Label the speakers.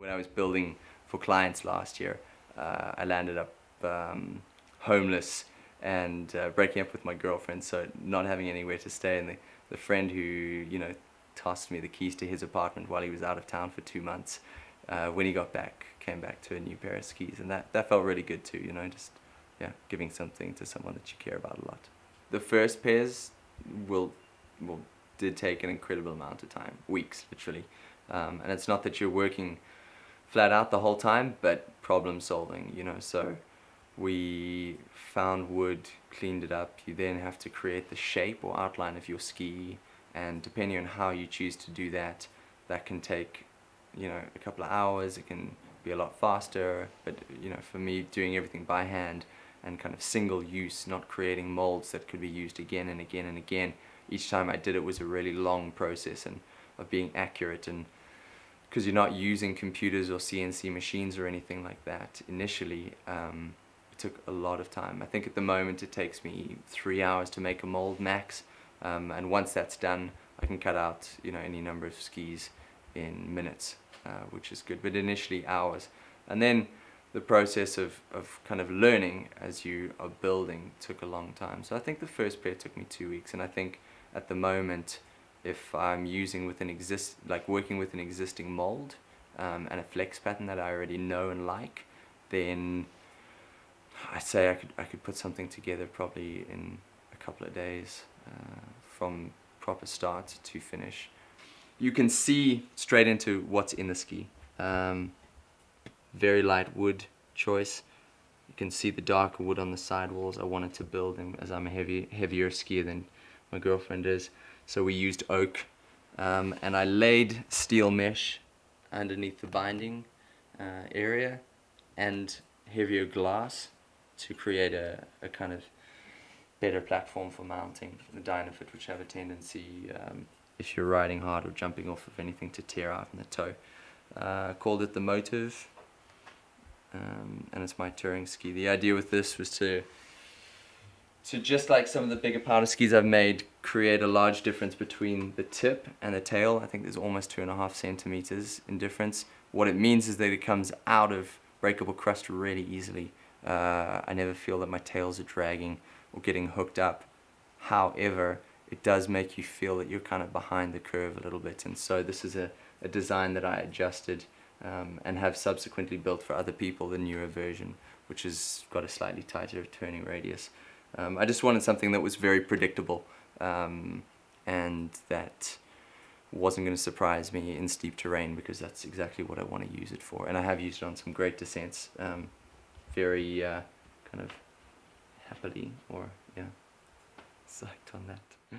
Speaker 1: When I was building for clients last year, I landed up homeless and breaking up with my girlfriend, so not having anywhere to stay. And the friend who, you know, tossed me the keys to his apartment while he was out of town for 2 months, when he got back, came back to a new pair of skis, and that felt really good too, you know, just giving something to someone that you care about a lot. The first pairs did take an incredible amount of time, weeks literally, and it's not that you're working flat out the whole time, but problem solving, you know. So we found wood, cleaned it up. You then have to create the shape or outline of your ski, and depending on how you choose to do that, that can take, you know, a couple of hours. It can be a lot faster, but you know, for me, doing everything by hand and kind of single use, not creating molds that could be used again and again and again, each time I did it was a really long process and of being accurate. And because you're not using computers or CNC machines or anything like that initially, it took a lot of time. I think at the moment it takes me 3 hours to make a mold max, and once that's done I can cut out, you know, any number of skis in minutes, which is good, but initially hours. And then the process of kind of learning as you are building took a long time. So I think the first pair took me 2 weeks, and I think at the moment, if I'm using with working with an existing mold and a flex pattern that I already know and like, then I'd say I could put something together probably in a couple of days, from proper start to finish. You can see straight into what's in the ski. Very light wood choice. You can see the darker wood on the sidewalls. I wanted to build them, as I'm a heavier skier than my girlfriend is. So we used oak, and I laid steel mesh underneath the binding area and heavier glass to create a kind of better platform for mounting the Dynafit, which have a tendency, if you're riding hard or jumping off of anything, to tear out in the toe. Called it the Motive, and it's my touring ski. The idea with this was to just like some of the bigger powder skis I've made, create a large difference between the tip and the tail. I think there's almost 2.5 centimeters in difference. What it means is that it comes out of breakable crust really easily. I never feel that my tails are dragging or getting hooked up. However, it does make you feel that you're kind of behind the curve a little bit, and so this is a design that I adjusted and have subsequently built for other people, the newer version, which has got a slightly tighter turning radius. I just wanted something that was very predictable, and that wasn't going to surprise me in steep terrain, because that's exactly what I want to use it for. And I have used it on some great descents, very kind of happily, or psyched on that.